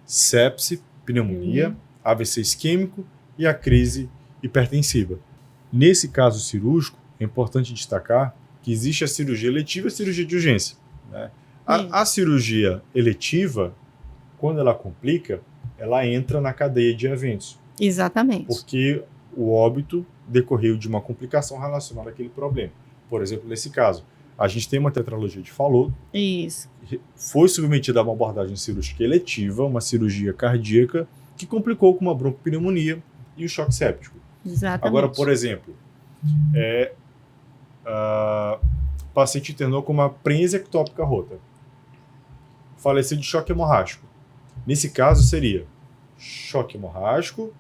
Sepse, pneumonia, AVC isquêmico e a crise hipertensiva. Nesse caso cirúrgico, é importante destacar que existe a cirurgia eletiva e a cirurgia de urgência. Né? A cirurgia eletiva, quando ela complica, ela entra na cadeia de eventos. Exatamente. Porque o óbito decorreu de uma complicação relacionada àquele problema. Por exemplo, nesse caso, a gente tem uma tetralogia de Fallot. Isso. Foi submetida a uma abordagem cirúrgica eletiva, uma cirurgia cardíaca, que complicou com uma broncopneumonia e o choque séptico. Exatamente. Agora, por exemplo, o paciente internou com uma prense ectópica rota. Faleceu de choque hemorrágico. Nesse caso, seria choque hemorrágico,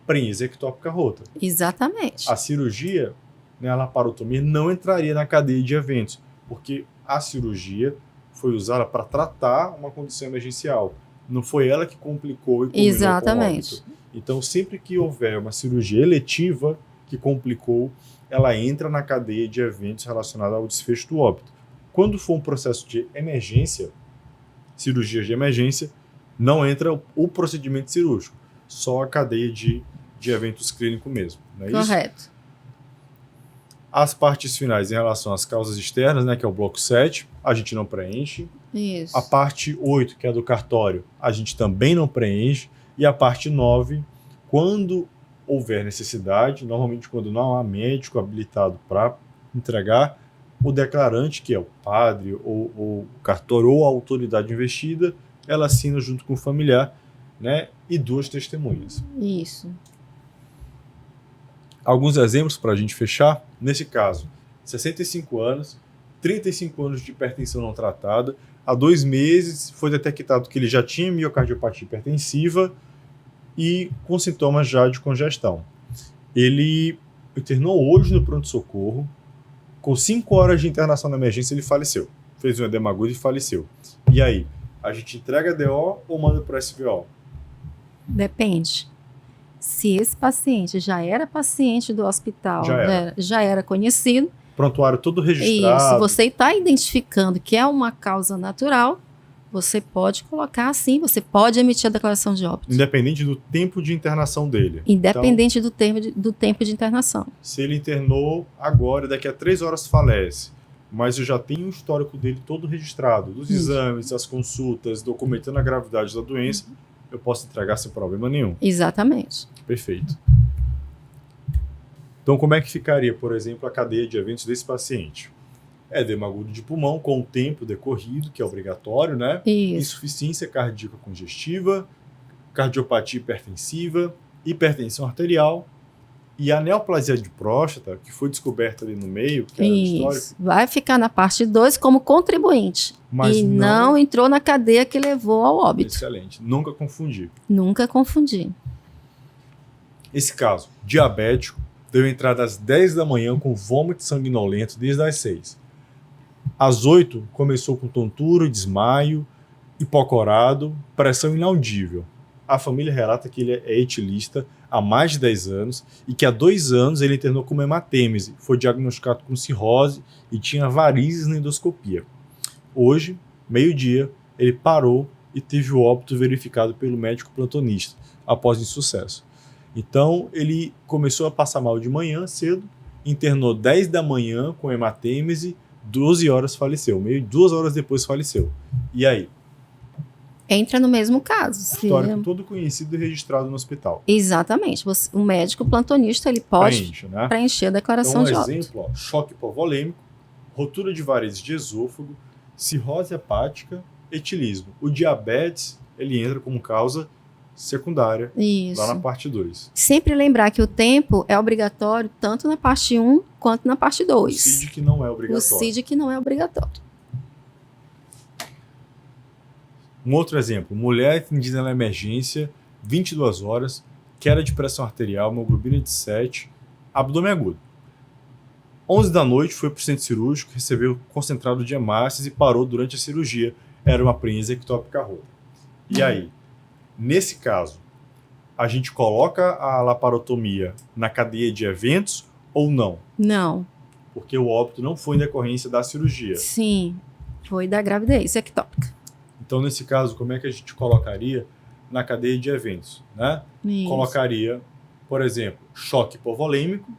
prense ectópica rota. Exatamente. A cirurgia, né, a laparotomia, não entraria na cadeia de eventos, porque a cirurgia foi usada para tratar uma condição emergencial. Não foi ela que complicou e culminou. Exatamente. Com o óbito. Então, sempre que houver uma cirurgia eletiva que complicou, ela entra na cadeia de eventos relacionados ao desfecho do óbito. Quando for um processo de emergência, cirurgia de emergência, não entra o procedimento cirúrgico, só a cadeia de eventos clínicos mesmo. Não é correto. Isso? As partes finais em relação às causas externas, né, que é o bloco 7, a gente não preenche. Isso. A parte 8, que é do cartório, a gente também não preenche. E a parte 9, quando houver necessidade, normalmente quando não há médico habilitado para entregar, o declarante, que é o padre, ou o cartório, ou a autoridade investida, ela assina junto com o familiar, né, e 2 testemunhas. Isso. Alguns exemplos para a gente fechar. Nesse caso, 65 anos, 35 anos de hipertensão não tratada. Há 2 meses foi detectado que ele já tinha miocardiopatia hipertensiva e com sintomas já de congestão. Ele internou hoje no pronto-socorro. Com 5 horas de internação na emergência, ele faleceu. Fez um edema agudo e faleceu. E aí, a gente entrega a DO ou manda para o SVO? Depende. Se esse paciente já era paciente do hospital, já era conhecido. Prontuário todo registrado. Isso, você está identificando que é uma causa natural, você pode colocar assim, você pode emitir a declaração de óbito. Independente do tempo de internação dele. Independente do tempo de internação. Se ele internou agora, daqui a 3 horas falece, mas eu já tenho o histórico dele todo registrado, dos exames, as consultas, documentando a gravidade da doença, eu posso entregar sem problema nenhum. Exatamente. Perfeito. Então, como é que ficaria, por exemplo, a cadeia de eventos desse paciente? Edema agudo de pulmão com o tempo decorrido, que é obrigatório, né? Isso. Insuficiência cardíaca congestiva, cardiopatia hipertensiva, hipertensão arterial, E a neoplasia de próstata, que foi descoberta ali no meio, que era histórico, Isso. Vai ficar na parte 2 como contribuinte. mas E não entrou na cadeia que levou ao óbito. Excelente. Nunca confundir. Nunca confundi. Esse caso, diabético, deu entrada às 10 da manhã com vômito sanguinolento desde as 6. Às 8, começou com tontura, desmaio, hipocorado, pressão inaudível. A família relata que ele é etilista há mais de 10 anos e que há 2 anos ele internou com hematêmese, foi diagnosticado com cirrose e tinha varizes na endoscopia. Hoje, meio-dia, ele parou e teve o óbito verificado pelo médico plantonista, após insucesso. Então, ele começou a passar mal de manhã cedo, internou 10 da manhã com hematêmese, 12 horas faleceu. 2 horas depois faleceu. E aí? Entra no mesmo caso. Histórico todo conhecido e registrado no hospital. Exatamente. O médico plantonista ele pode preencher a declaração então, de óbito. Exemplo, ó, choque hipovolêmico, rotura de varizes de esôfago, cirrose hepática, etilismo. O diabetes, ele entra como causa secundária, Isso. lá na parte 2. Sempre lembrar que o tempo é obrigatório tanto na parte 1 quanto na parte 2. O CID que não é obrigatório. O CID que não é obrigatório. Um outro exemplo, mulher atendida na emergência, 22 horas, queda de pressão arterial, hemoglobina de 7, abdômen agudo. 11 da noite foi para o centro cirúrgico, recebeu concentrado de hemácias e parou durante a cirurgia. Era uma prensa ectópica rota. E aí? Nesse caso, a gente coloca a laparotomia na cadeia de eventos ou não? Não. Porque o óbito não foi em decorrência da cirurgia. Sim, foi da gravidez ectópica. Então, nesse caso, como é que a gente colocaria na cadeia de eventos? Né? Colocaria, por exemplo, choque hipovolêmico,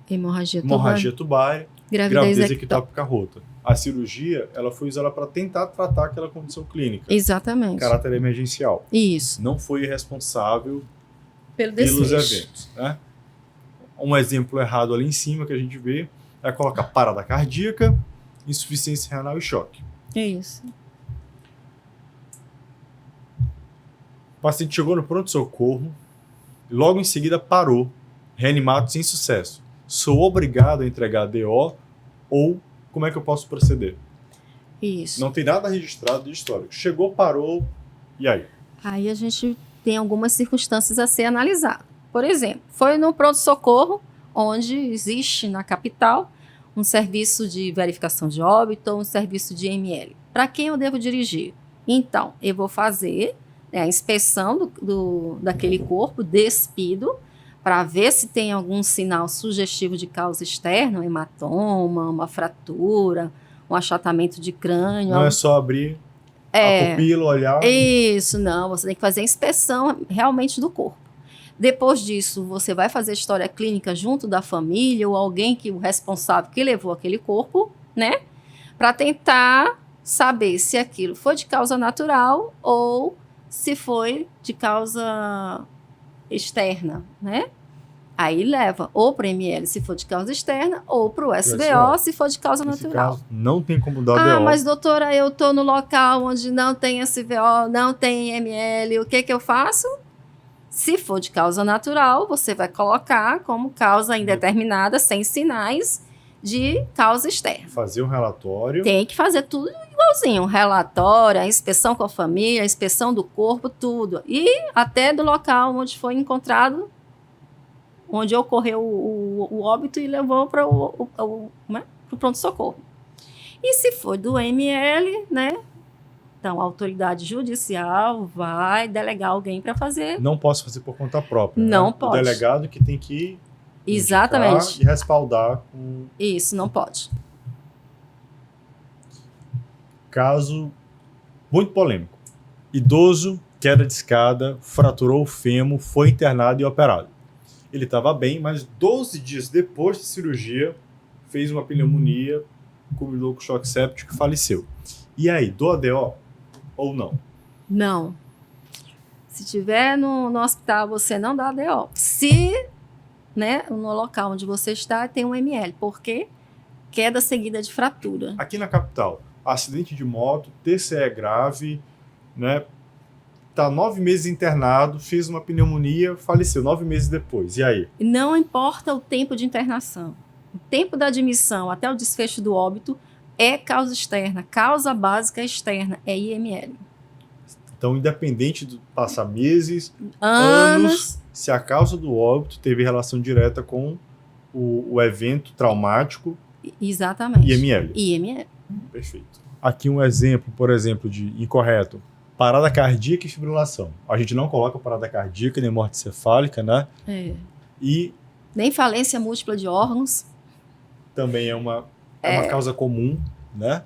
hemorragia tubária, gravidez ectópica rota. A cirurgia, ela foi usada para tentar tratar aquela condição clínica. Exatamente. Caráter emergencial. Isso. Não foi responsável pelos eventos. Né? Um exemplo errado ali em cima que a gente vê é colocar parada cardíaca, insuficiência renal e choque. Isso. O paciente chegou no pronto-socorro e logo em seguida parou, reanimado sem sucesso. Sou obrigado a entregar a DO ou como é que eu posso proceder? Isso. Não tem nada registrado de histórico. Chegou, parou, e aí? Aí a gente tem algumas circunstâncias a ser analisado. Por exemplo, foi no pronto-socorro, onde existe na capital um serviço de verificação de óbito ou um serviço de ML. Para quem eu devo dirigir? Então, eu vou fazer a inspeção daquele corpo despido para ver se tem algum sinal sugestivo de causa externa, um hematoma, uma fratura, um achatamento de crânio. Não é só abrir a pupila, olhar. Isso, não. Você tem que fazer a inspeção realmente do corpo. Depois disso, você vai fazer a história clínica junto da família ou alguém o responsável que levou aquele corpo, né? Para tentar saber se aquilo foi de causa natural ou se foi de causa externa, né? Aí leva ou para o ML se for de causa externa ou para o SBO se for de causa natural. Caso, não tem como dar o DO. Mas doutora, eu estou no local onde não tem SBO, não tem ML, o que eu faço? Se for de causa natural, você vai colocar como causa indeterminada, sem sinais de causa externa. Fazer um relatório. Tem que fazer tudo igualzinho. Um relatório, a inspeção com a família, a inspeção do corpo, tudo. E até do local onde foi encontrado, onde ocorreu o óbito e levou para o pronto-socorro. E se for do ML, né? Então, a autoridade judicial vai delegar alguém para fazer. Não posso fazer por conta própria. Não né? pode. O delegado que tem que exatamente e respaldar com... Isso, não pode. Caso muito polêmico. Idoso, queda de escada, fraturou o fêmur, foi internado e operado. Ele estava bem, mas 12 dias depois da cirurgia, fez uma pneumonia, combinou com choque séptico e faleceu. E aí, dou a DO ou não? Não. Se tiver no hospital, você não dá a DO. Se, né, no local onde você está, tem um ML. Por quê? Queda seguida de fratura. Aqui na capital, acidente de moto, TCE grave, né? está 9 meses internado, fez uma pneumonia, faleceu 9 meses depois. E aí? Não importa o tempo de internação. O tempo da admissão até o desfecho do óbito é causa externa. Causa básica externa é IML. Então, independente de passar meses, Anos, se a causa do óbito teve relação direta com o evento traumático, exatamente. IML. IML. Perfeito. Aqui um exemplo, por exemplo, de incorreto. Parada cardíaca e fibrilação. A gente não coloca parada cardíaca nem morte cefálica, né? E nem falência múltipla de órgãos. Também é uma causa comum, né?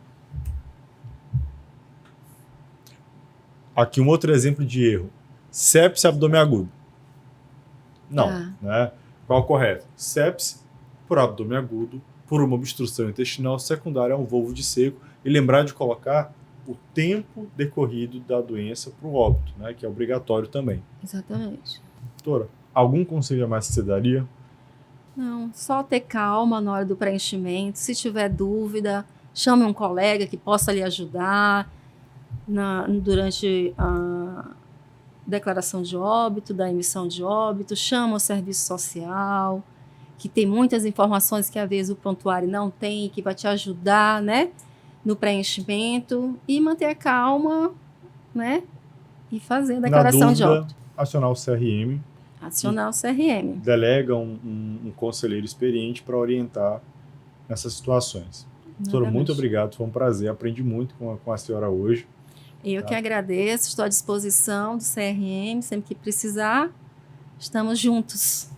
Aqui um outro exemplo de erro. Sepse abdômen agudo. Não, né? Qual é o correto? Sepse por abdômen agudo, por uma obstrução intestinal secundária a um volvo de seco. E lembrar de colocar o tempo decorrido da doença para o óbito, né? Que é obrigatório também. Exatamente. Doutora, algum conselho a mais que você daria? Não, só ter calma na hora do preenchimento. Se tiver dúvida, chame um colega que possa lhe ajudar durante a declaração de óbito, da emissão de óbito. Chama o serviço social, que tem muitas informações que às vezes o prontuário não tem, que vai te ajudar, né, no preenchimento, e manter a calma, né, e fazer a declaração de óbito. Acionar o CRM. Acionar o CRM. Delega um conselheiro experiente para orientar nessas situações. Doutora, muito obrigado, foi um prazer, aprendi muito com a senhora hoje. Eu que agradeço, estou à disposição do CRM, sempre que precisar, estamos juntos.